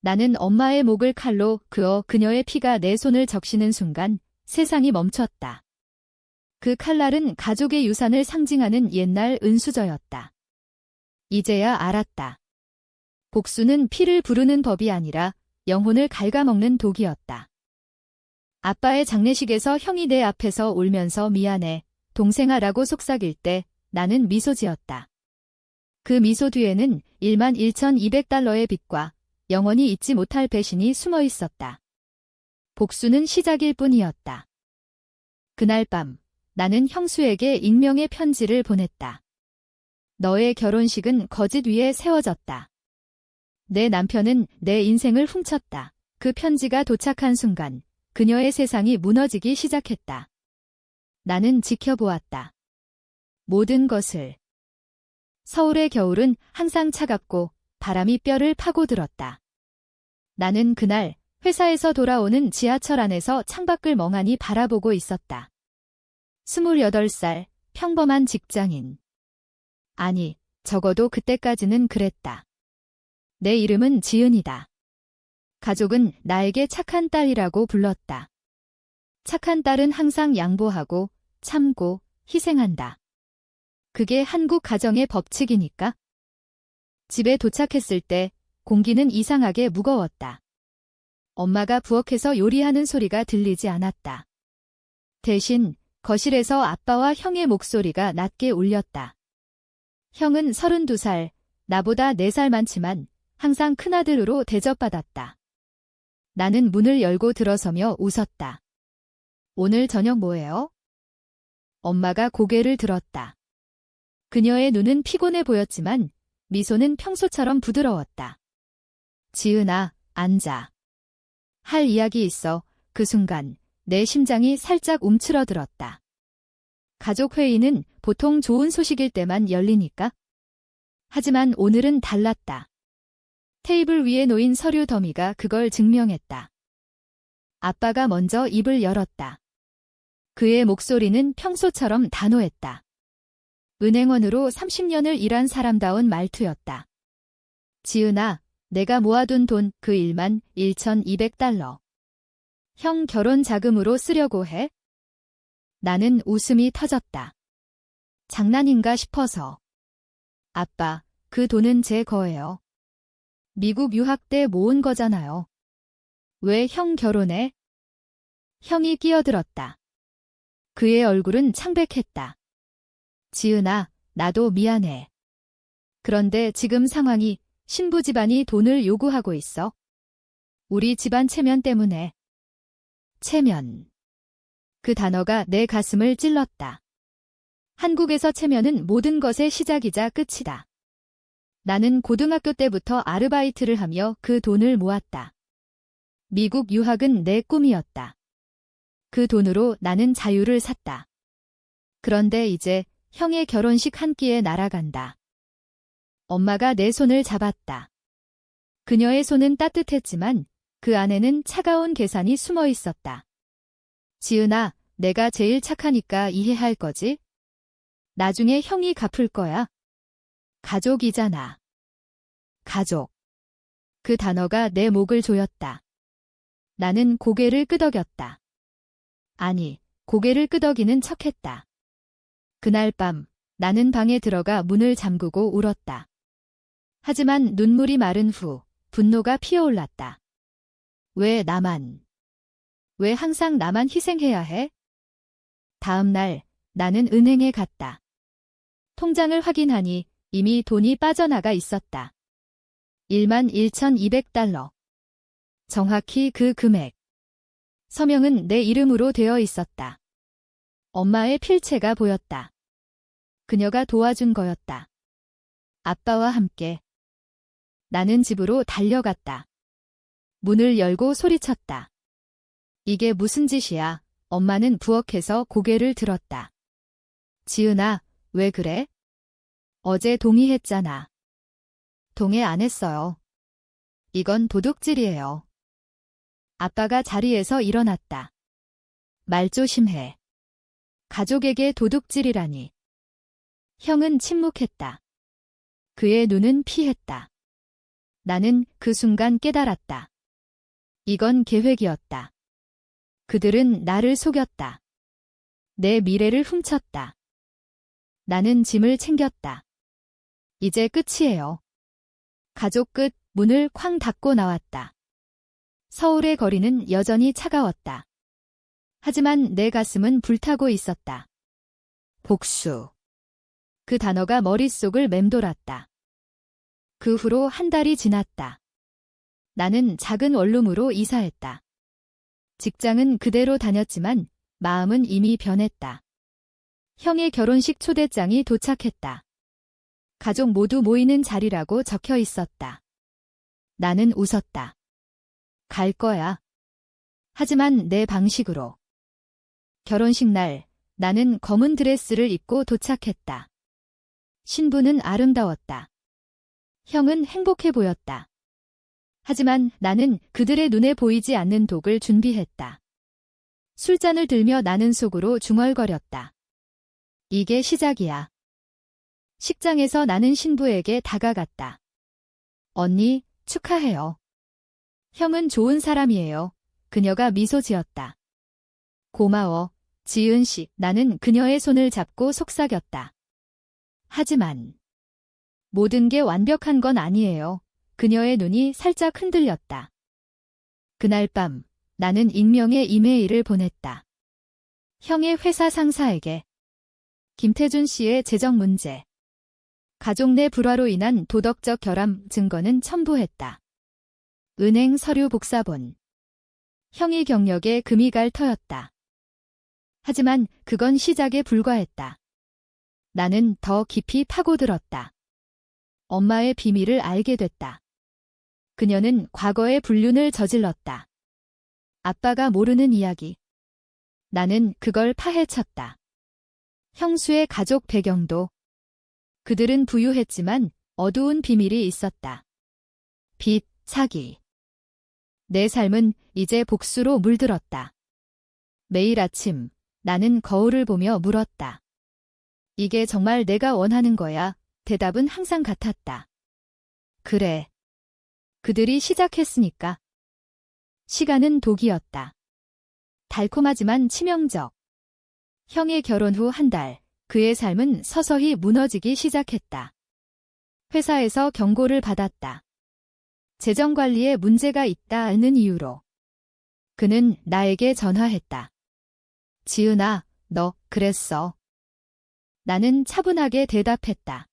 나는 엄마의 목을 칼로 그어 그녀의 피가 내 손을 적시는 순간 세상이 멈췄다. 그 칼날은 가족의 유산을 상징하는 옛날 은수저였다. 이제야 알았다. 복수는 피를 부르는 법이 아니라 영혼을 갉아먹는 독이었다. 아빠의 장례식에서 형이 내 앞에서 울면서 미안해, 동생아라고 속삭일 때 나는 미소 지었다. 그 미소 뒤에는 11,200달러의 빚과 영원히 잊지 못할 배신이 숨어 있었다. 복수는 시작일 뿐이었다. 그날 밤, 나는 형수에게 익명의 편지를 보냈다. 너의 결혼식은 거짓 위에 세워졌다. 내 남편은 내 인생을 훔쳤다. 그 편지가 도착한 순간 그녀의 세상이 무너지기 시작했다. 나는 지켜보았다. 모든 것을. 서울의 겨울은 항상 차갑고 바람이 뼈를 파고들었다. 나는 그날 회사에서 돌아오는 지하철 안에서 창밖을 멍하니 바라보고 있었다. 28살, 평범한 직장인. 아니, 적어도 그때까지는 그랬다. 내 이름은 지은이다. 가족은 나에게 착한 딸이라고 불렀다. 착한 딸은 항상 양보하고, 참고, 희생한다. 그게 한국 가정의 법칙이니까. 집에 도착했을 때 공기는 이상하게 무거웠다. 엄마가 부엌에서 요리하는 소리가 들리지 않았다. 대신 거실에서 아빠와 형의 목소리가 낮게 울렸다. 형은 32살, 나보다 4살 많지만 항상 큰아들으로 대접받았다. 나는 문을 열고 들어서며 웃었다. 오늘 저녁 뭐예요? 엄마가 고개를 들었다. 그녀의 눈은 피곤해 보였지만 미소는 평소처럼 부드러웠다. 지은아, 앉아. 할 이야기 있어. 그 순간 내 심장이 살짝 움츠러들었다. 가족 회의는 보통 좋은 소식일 때만 열리니까. 하지만 오늘은 달랐다. 테이블 위에 놓인 서류 더미가 그걸 증명했다. 아빠가 먼저 입을 열었다. 그의 목소리는 평소처럼 단호했다. 은행원으로 30년을 일한 사람다운 말투였다. 지은아, 내가 모아둔 돈 그 11,200달러. 형 결혼 자금으로 쓰려고 해? 나는 웃음이 터졌다. 장난인가 싶어서. 아빠, 그 돈은 제 거예요. 미국 유학 때 모은 거잖아요. 왜 형 결혼해? 형이 끼어들었다. 그의 얼굴은 창백했다. 지은아, 나도 미안해. 그런데 지금 상황이 신부 집안이 돈을 요구하고 있어. 우리 집안 체면 때문에. 체면. 그 단어가 내 가슴을 찔렀다. 한국에서 체면은 모든 것의 시작이자 끝이다. 나는 고등학교 때부터 아르바이트를 하며 그 돈을 모았다. 미국 유학은 내 꿈이었다. 그 돈으로 나는 자유를 샀다. 그런데 이제 형의 결혼식 한 끼에 날아간다. 엄마가 내 손을 잡았다. 그녀의 손은 따뜻했지만 그 안에는 차가운 계산이 숨어 있었다. 지은아, 내가 제일 착하니까 이해할 거지? 나중에 형이 갚을 거야. 가족이잖아. 가족. 그 단어가 내 목을 조였다. 나는 고개를 끄덕였다. 아니, 고개를 끄덕이는 척했다. 그날 밤, 나는 방에 들어가 문을 잠그고 울었다. 하지만 눈물이 마른 후 분노가 피어올랐다. 왜 나만? 왜 항상 나만 희생해야 해? 다음 날 나는 은행에 갔다. 통장을 확인하니 이미 돈이 빠져나가 있었다. 11,200달러. 정확히 그 금액. 서명은 내 이름으로 되어 있었다. 엄마의 필체가 보였다. 그녀가 도와준 거였다. 아빠와 함께. 나는 집으로 달려갔다. 문을 열고 소리쳤다. 이게 무슨 짓이야? 엄마는 부엌에서 고개를 들었다. 지은아, 왜 그래? 어제 동의했잖아. 동의 안 했어요. 이건 도둑질이에요. 아빠가 자리에서 일어났다. 말 조심해. 가족에게 도둑질이라니. 형은 침묵했다. 그의 눈은 피했다. 나는 그 순간 깨달았다. 이건 계획이었다. 그들은 나를 속였다. 내 미래를 훔쳤다. 나는 짐을 챙겼다. 이제 끝이에요. 가족 끝 문을 쾅 닫고 나왔다. 서울의 거리는 여전히 차가웠다. 하지만 내 가슴은 불타고 있었다. 복수. 그 단어가 머릿속을 맴돌았다. 그 후로 한 달이 지났다. 나는 작은 원룸으로 이사했다. 직장은 그대로 다녔지만 마음은 이미 변했다. 형의 결혼식 초대장이 도착했다. 가족 모두 모이는 자리라고 적혀 있었다. 나는 웃었다. 갈 거야. 하지만 내 방식으로. 결혼식 날, 나는 검은 드레스를 입고 도착했다. 신부는 아름다웠다. 형은 행복해 보였다. 하지만 나는 그들의 눈에 보이지 않는 독을 준비했다. 술잔을 들며 나는 속으로 중얼거렸다. 이게 시작이야. 식장에서 나는 신부에게 다가갔다. 언니, 축하해요. 형은 좋은 사람이에요. 그녀가 미소 지었다. 고마워, 지은 씨. 나는 그녀의 손을 잡고 속삭였다. 하지만 모든 게 완벽한 건 아니에요. 그녀의 눈이 살짝 흔들렸다. 그날 밤 나는 익명의 이메일을 보냈다. 형의 회사 상사에게. 김태준 씨의 재정 문제. 가족 내 불화로 인한 도덕적 결함 증거는 첨부했다. 은행 서류 복사본. 형의 경력에 금이 갈 터였다. 하지만 그건 시작에 불과했다. 나는 더 깊이 파고들었다. 엄마의 비밀을 알게 됐다. 그녀는 과거의 불륜을 저질렀다. 아빠가 모르는 이야기. 나는 그걸 파헤쳤다. 형수의 가족 배경도. 그들은 부유했지만 어두운 비밀이 있었다. 빚, 사기. 내 삶은 이제 복수로 물들었다. 매일 아침 나는 거울을 보며 물었다. 이게 정말 내가 원하는 거야? 대답은 항상 같았다. 그래. 그들이 시작했으니까. 시간은 독이었다. 달콤하지만 치명적. 형의 결혼 후 한 달, 그의 삶은 서서히 무너지기 시작했다. 회사에서 경고를 받았다. 재정관리에 문제가 있다는 이유로. 그는 나에게 전화했다. 지은아, 너 그랬어. 나는 차분하게 대답했다.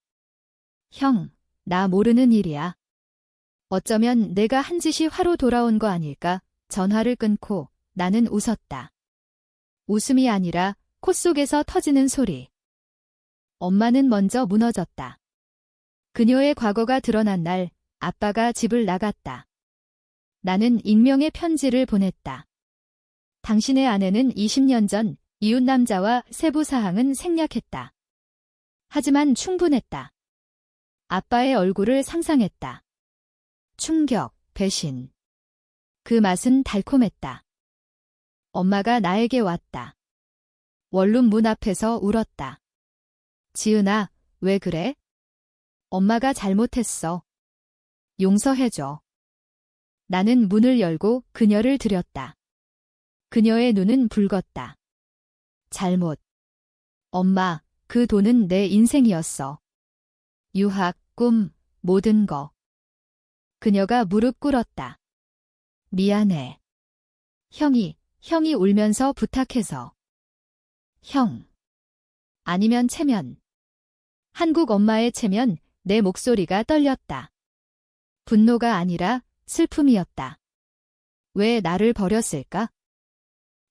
형, 나 모르는 일이야. 어쩌면 내가 한 짓이 화로 돌아온 거 아닐까? 전화를 끊고 나는 웃었다. 웃음이 아니라 코 속에서 터지는 소리. 엄마는 먼저 무너졌다. 그녀의 과거가 드러난 날 아빠가 집을 나갔다. 나는 익명의 편지를 보냈다. 당신의 아내는 20년 전 이웃 남자와 세부 사항은 생략했다. 하지만 충분했다. 아빠의 얼굴을 상상했다. 충격, 배신. 그 맛은 달콤했다. 엄마가 나에게 왔다. 원룸 문 앞에서 울었다. 지은아, 왜 그래? 엄마가 잘못했어. 용서해줘. 나는 문을 열고 그녀를 들였다. 그녀의 눈은 붉었다. 잘못. 엄마, 그 돈은 내 인생이었어. 유학, 꿈, 모든 거. 그녀가 무릎 꿇었다. 미안해. 형이 울면서 부탁해서. 형. 아니면 체면. 한국 엄마의 체면, 내 목소리가 떨렸다. 분노가 아니라 슬픔이었다. 왜 나를 버렸을까?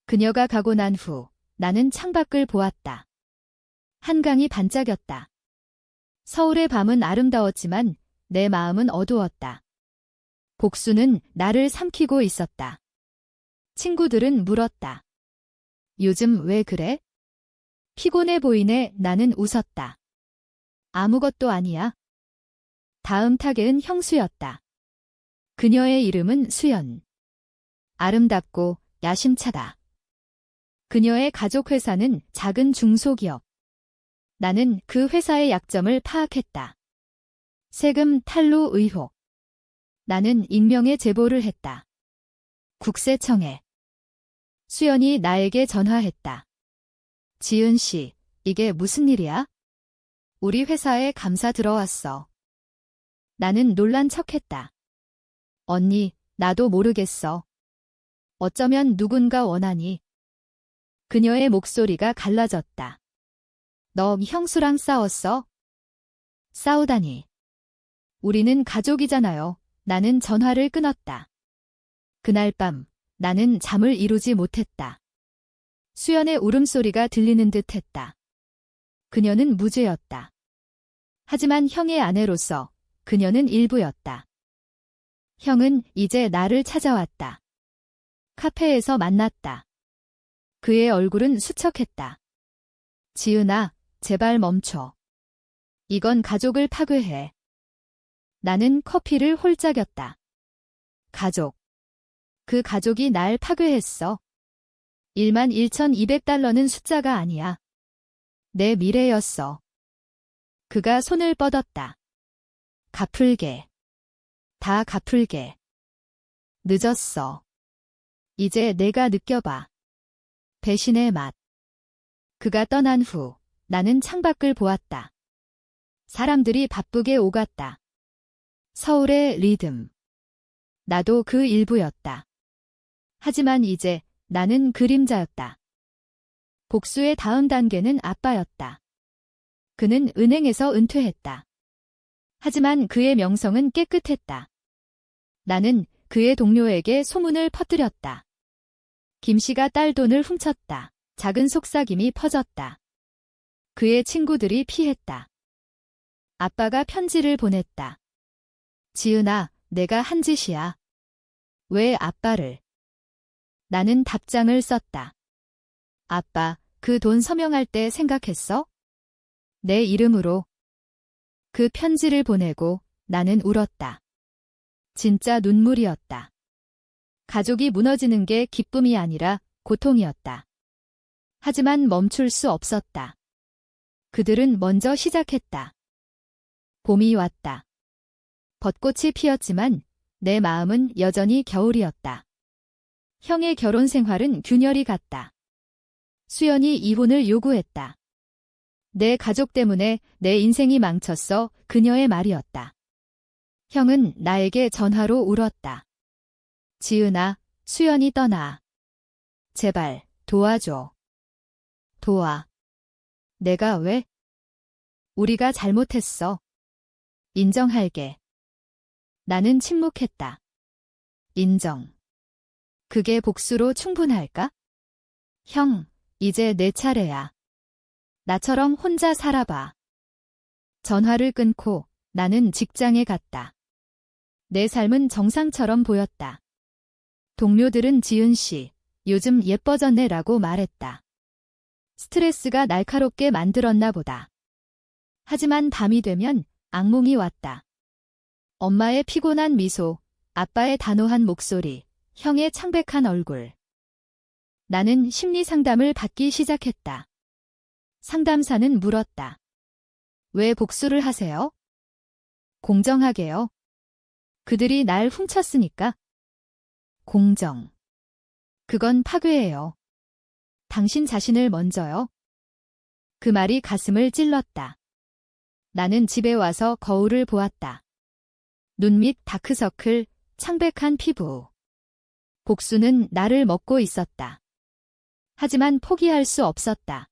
그녀가 가고 난 후 나는 창밖을 보았다. 한강이 반짝였다. 서울의 밤은 아름다웠지만 내 마음은 어두웠다. 복수는 나를 삼키고 있었다. 친구들은 물었다. 요즘 왜 그래? 피곤해 보이네. 나는 웃었다. 아무것도 아니야. 다음 타겟은 형수였다. 그녀의 이름은 수연. 아름답고 야심차다. 그녀의 가족 회사는 작은 중소기업. 나는 그 회사의 약점을 파악했다. 세금 탈루 의혹. 나는 익명의 제보를 했다. 국세청에. 수연이 나에게 전화했다. 지은 씨, 이게 무슨 일이야? 우리 회사에 감사 들어왔어. 나는 놀란 척했다. 언니, 나도 모르겠어. 어쩌면 누군가 원하니. 그녀의 목소리가 갈라졌다. 너 형수랑 싸웠어? 싸우다니. 우리는 가족이잖아요. 나는 전화를 끊었다. 그날 밤, 나는 잠을 이루지 못했다. 수연의 울음소리가 들리는 듯 했다. 그녀는 무죄였다. 하지만 형의 아내로서 그녀는 일부였다. 형은 이제 나를 찾아왔다. 카페에서 만났다. 그의 얼굴은 수척했다. 지은아, 제발 멈춰. 이건 가족을 파괴해. 나는 커피를 홀짝였다. 가족. 그 가족이 날 파괴했어. 11,200달러는 숫자가 아니야. 내 미래였어. 그가 손을 뻗었다. 갚을게. 다 갚을게. 늦었어. 이제 내가 느껴봐. 배신의 맛. 그가 떠난 후 나는 창밖을 보았다. 사람들이 바쁘게 오갔다. 서울의 리듬. 나도 그 일부였다. 하지만 이제 나는 그림자였다. 복수의 다음 단계는 아빠였다. 그는 은행에서 은퇴했다. 하지만 그의 명성은 깨끗했다. 나는 그의 동료에게 소문을 퍼뜨렸다. 김 씨가 딸 돈을 훔쳤다. 작은 속삭임이 퍼졌다. 그의 친구들이 피했다. 아빠가 편지를 보냈다. 지은아, 내가 한 짓이야. 왜 아빠를? 나는 답장을 썼다. 아빠, 그 돈 서명할 때 생각했어? 내 이름으로. 그 편지를 보내고 나는 울었다. 진짜 눈물이었다. 가족이 무너지는 게 기쁨이 아니라 고통이었다. 하지만 멈출 수 없었다. 그들은 먼저 시작했다. 봄이 왔다. 벚꽃이 피었지만 내 마음은 여전히 겨울이었다. 형의 결혼 생활은 균열이 갔다. 수연이 이혼을 요구했다. 내 가족 때문에 내 인생이 망쳤어. 그녀의 말이었다. 형은 나에게 전화로 울었다. 지은아, 수연이 떠나. 제발 도와줘. 도와. 내가 왜? 우리가 잘못했어. 인정할게. 나는 침묵했다. 인정. 그게 복수로 충분할까? 형, 이제 내 차례야. 나처럼 혼자 살아봐. 전화를 끊고 나는 직장에 갔다. 내 삶은 정상처럼 보였다. 동료들은 지은 씨, 요즘 예뻐졌네 라고 말했다. 스트레스가 날카롭게 만들었나 보다. 하지만 밤이 되면 악몽이 왔다. 엄마의 피곤한 미소, 아빠의 단호한 목소리, 형의 창백한 얼굴. 나는 심리 상담을 받기 시작했다. 상담사는 물었다. 왜 복수를 하세요? 공정하게요. 그들이 날 훔쳤으니까. 공정. 그건 파괴예요. 당신 자신을 먼저요. 그 말이 가슴을 찔렀다. 나는 집에 와서 거울을 보았다. 눈 밑 다크서클, 창백한 피부. 복수는 나를 먹고 있었다. 하지만 포기할 수 없었다.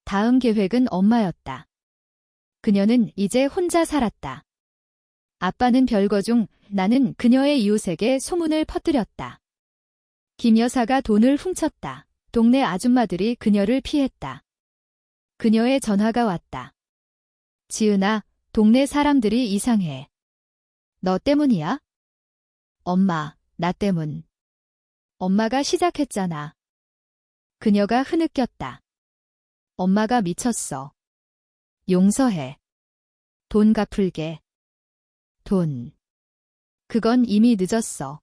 다음 계획은 엄마였다. 그녀는 이제 혼자 살았다. 아빠는 별거 중 나는 그녀의 이웃에게 소문을 퍼뜨렸다. 김 여사가 돈을 훔쳤다. 동네 아줌마들이 그녀를 피했다. 그녀의 전화가 왔다. 지은아, 동네 사람들이 이상해. 너 때문이야? 엄마, 나 때문. 엄마가 시작했잖아. 그녀가 흐느꼈다. 엄마가 미쳤어. 용서해. 돈 갚을게. 돈. 그건 이미 늦었어.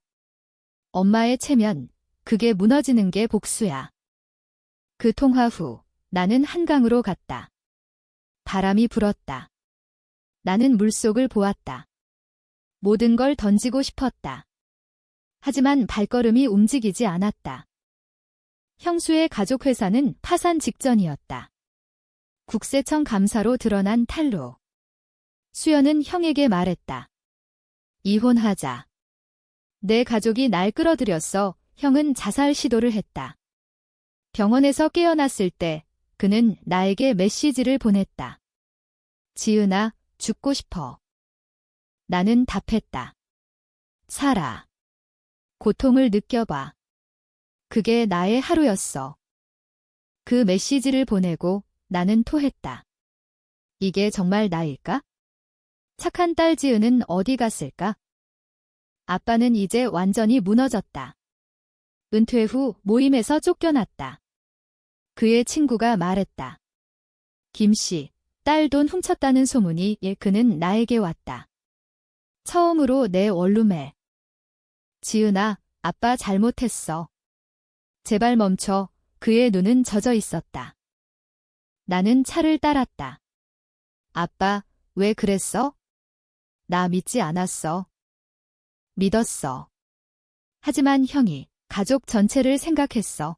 엄마의 체면, 그게 무너지는 게 복수야. 그 통화 후 나는 한강으로 갔다. 바람이 불었다. 나는 물속을 보았다. 모든 걸 던지고 싶었다. 하지만 발걸음이 움직이지 않았다. 형수의 가족회사는 파산 직전이었다. 국세청 감사로 드러난 탈루. 수연은 형에게 말했다. 이혼하자. 내 가족이 날 끌어들였어. 형은 자살 시도를 했다. 병원에서 깨어났을 때 그는 나에게 메시지를 보냈다. 지은아, 죽고 싶어. 나는 답했다. 살아. 고통을 느껴봐. 그게 나의 하루였어. 그 메시지를 보내고 나는 토했다. 이게 정말 나일까? 착한 딸 지은은 어디 갔을까? 아빠는 이제 완전히 무너졌다. 은퇴 후 모임에서 쫓겨났다. 그의 친구가 말했다. 김씨, 딸 돈 훔쳤다는 소문이 그는 나에게 왔다. 처음으로 내 원룸에. 지은아, 아빠 잘못했어. 제발 멈춰. 그의 눈은 젖어 있었다. 나는 차를 따랐다. 아빠, 왜 그랬어? 나 믿지 않았어. 믿었어. 하지만 형이 가족 전체를 생각했어.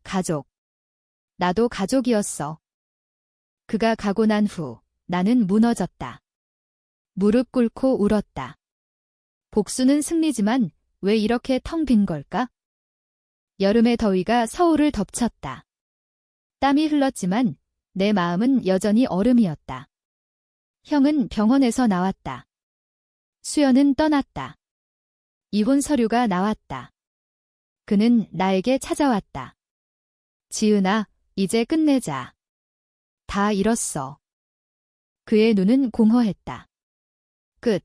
가족. 나도 가족이었어. 그가 가고 난 후 나는 무너졌다. 무릎 꿇고 울었다. 복수는 승리지만 왜 이렇게 텅 빈 걸까? 여름의 더위가 서울을 덮쳤다. 땀이 흘렀지만 내 마음은 여전히 얼음이었다. 형은 병원에서 나왔다. 수연은 떠났다. 이혼 서류가 나왔다. 그는 나에게 찾아왔다. 지은아, 이제 끝내자. 다 잃었어. 그의 눈은 공허했다. 끝.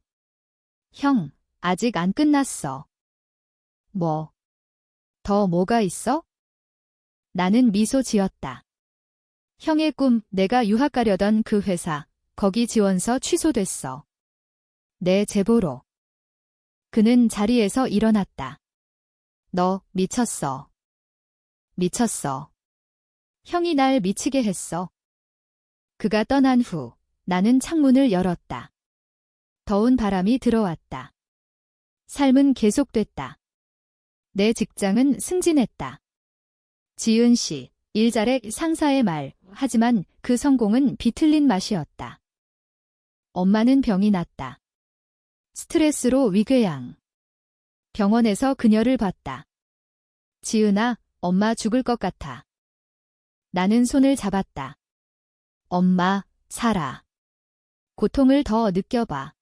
형, 아직 안 끝났어. 뭐? 더 뭐가 있어? 나는 미소 지었다. 형의 꿈, 내가 유학 가려던 그 회사, 거기 지원서 취소됐어. 내 제보로. 그는 자리에서 일어났다. 너 미쳤어. 미쳤어. 형이 날 미치게 했어. 그가 떠난 후 나는 창문을 열었다. 더운 바람이 들어왔다. 삶은 계속됐다. 내 직장은 승진했다. 지은 씨, 일 잘해 상사의 말, 하지만 그 성공은 비틀린 맛이었다. 엄마는 병이 났다. 스트레스로 위궤양. 병원에서 그녀를 봤다. 지은아, 엄마 죽을 것 같아. 나는 손을 잡았다. 엄마, 살아. 고통을 더 느껴봐.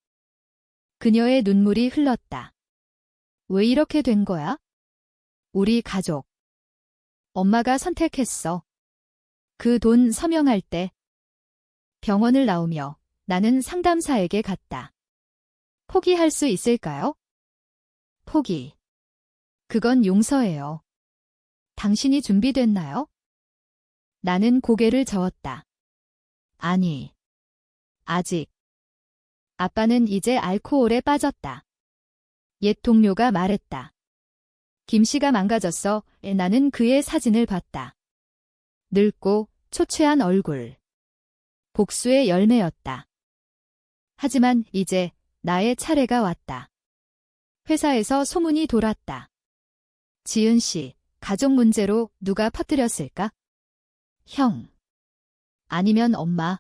그녀의 눈물이 흘렀다. 왜 이렇게 된 거야? 우리 가족. 엄마가 선택했어. 그 돈 서명할 때. 병원을 나오며 나는 상담사에게 갔다. 포기할 수 있을까요? 포기. 그건 용서예요. 당신이 준비됐나요? 나는 고개를 저었다. 아니. 아직. 아빠는 이제 알코올에 빠졌다. 옛 동료가 말했다. 김씨가 망가졌어. 나는 그의 사진을 봤다. 늙고 초췌한 얼굴. 복수의 열매였다. 하지만 이제 나의 차례가 왔다. 회사에서 소문이 돌았다. 지은 씨, 가족 문제로 누가 퍼뜨렸을까? 형. 아니면 엄마.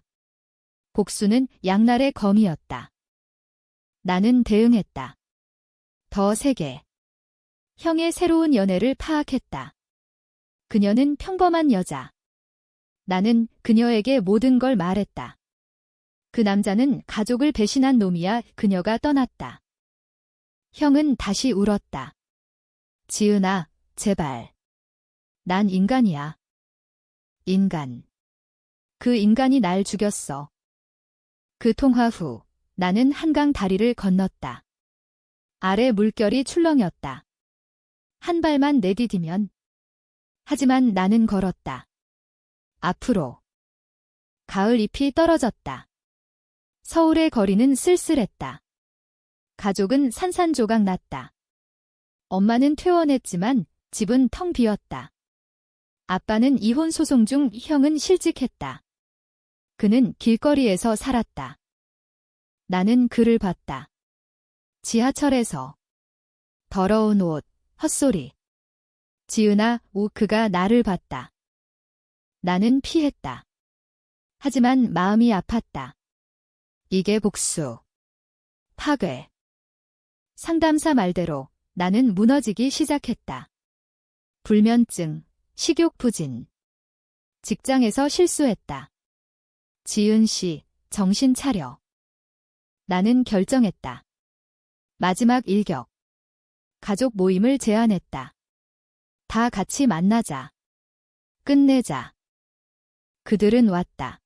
복수는 양날의 검이었다. 나는 대응했다. 더 세게. 형의 새로운 연애를 파악했다. 그녀는 평범한 여자. 나는 그녀에게 모든 걸 말했다. 그 남자는 가족을 배신한 놈이야. 그녀가 떠났다. 형은 다시 울었다. 지은아, 제발. 난 인간이야. 인간. 그 인간이 날 죽였어. 그 통화 후 나는 한강 다리를 건넜다. 아래 물결이 출렁였다. 한 발만 내디디면. 하지만 나는 걸었다. 앞으로. 가을 잎이 떨어졌다. 서울의 거리는 쓸쓸했다. 가족은 산산조각 났다. 엄마는 퇴원했지만 집은 텅 비었다. 아빠는 이혼 소송 중, 형은 실직했다. 그는 길거리에서 살았다. 나는 그를 봤다. 지하철에서. 더러운 옷, 헛소리. 지은아, 그가 나를 봤다. 나는 피했다. 하지만 마음이 아팠다. 이게 복수. 파괴. 상담사 말대로 나는 무너지기 시작했다. 불면증, 식욕 부진. 직장에서 실수했다. 지은 씨, 정신 차려. 나는 결정했다. 마지막 일격. 가족 모임을 제안했다. 다 같이 만나자. 끝내자. 그들은 왔다.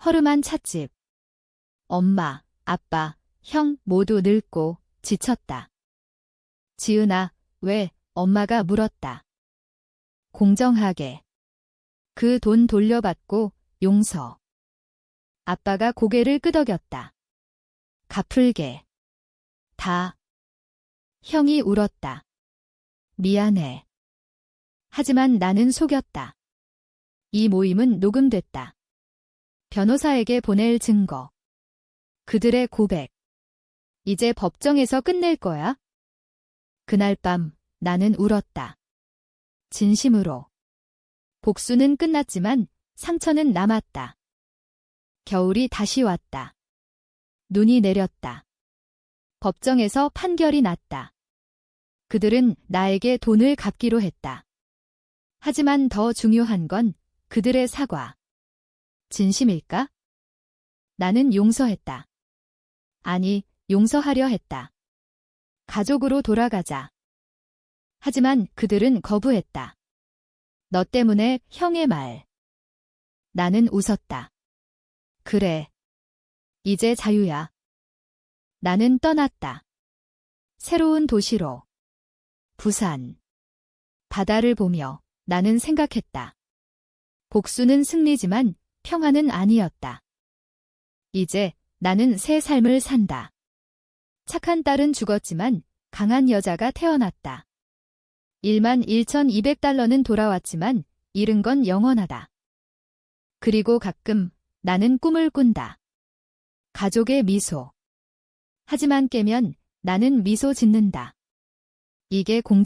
허름한 찻집. 엄마, 아빠, 형 모두 늙고 지쳤다. 지은아, 왜? 엄마가 물었다. 공정하게. 그 돈 돌려받고 용서. 아빠가 고개를 끄덕였다. 갚을게. 다. 형이 울었다. 미안해. 하지만 나는 속였다. 이 모임은 녹음됐다. 변호사에게 보낼 증거. 그들의 고백. 이제 법정에서 끝낼 거야? 그날 밤 나는 울었다. 진심으로. 복수는 끝났지만 상처는 남았다. 겨울이 다시 왔다. 눈이 내렸다. 법정에서 판결이 났다. 그들은 나에게 돈을 갚기로 했다. 하지만 더 중요한 건 그들의 사과. 진심일까? 나는 용서했다. 아니, 용서하려 했다. 가족으로 돌아가자. 하지만 그들은 거부했다. 너 때문에 형의 말. 나는 웃었다. 그래. 이제 자유야. 나는 떠났다. 새로운 도시로. 부산. 바다를 보며 나는 생각했다. 복수는 승리지만 평화는 아니었다. 이제 나는 새 삶을 산다. 착한 딸은 죽었지만 강한 여자가 태어났다. 11,200달러는 돌아왔지만 잃은 건 영원하다. 그리고 가끔 나는 꿈을 꾼다. 가족의 미소. 하지만 깨면 나는 미소 짓는다. 이게 공정.